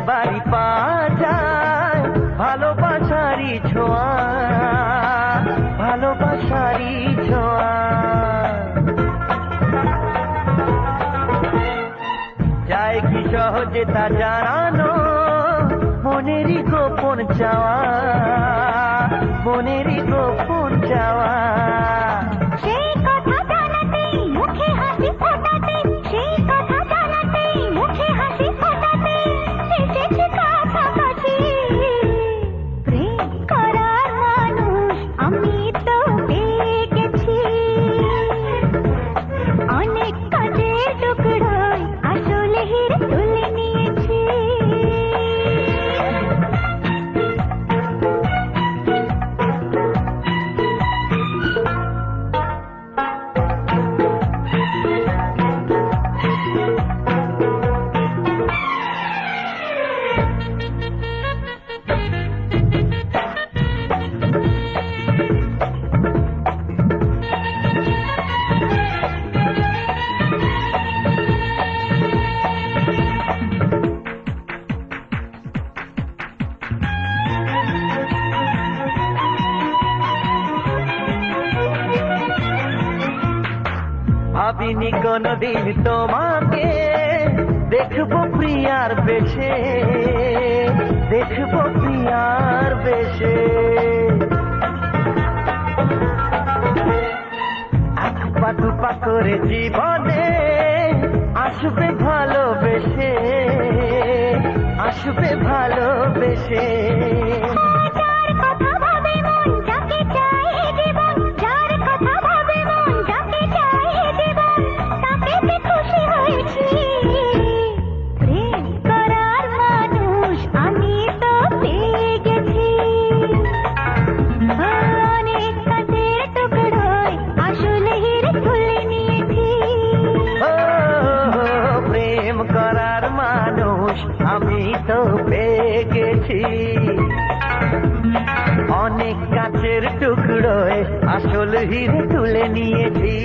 বারবারই পাওয়া যায় ভালোবাসারই ছোঁয়া, ভালোবাসারই ছোঁয়া। যায় কি সহজে তা জানানো, মনেরই গোপন চাওয়া, মনেরই গোপন চাওয়া। সেই কথা জানাতে মুখে হাসি ফোটাতে, সেই কথা জানাতে মুখে হাসি ফোটাতে এসেছে কাছাকাছি। প্রেম করার মানুষ আমি তো পেয়ে গেছি, অনেক কাজের টুকরোয় আসলে হিরে তুলে নিয়েছি। ভাবিনি কোনদিন তোমাকে দেখবো প্রিয়ার বেশে, দেখবো প্রিয়ার বেশে। এক পা দুপা করে জীবনে আসবে ভালোবেসে, আসবে ভালোবেসে। যার কথা ভাবে মন যাকে চায় জীবন, যার কথা ভাবে মন যাকে চায় জীবন, তাকে যে খুশি হয়েছি। প্রেম করার মানুষ আমি তো পেয়ে গেছি, অনেক কাজের টুকরোয় আসলে হিরে তুলে নিয়েছি। ও প্রেম করার মানুষ আমি তো পেয়ে গেছি, অনেক কাচের টুকরোয় আসল হিরে তুলে নিয়েছি।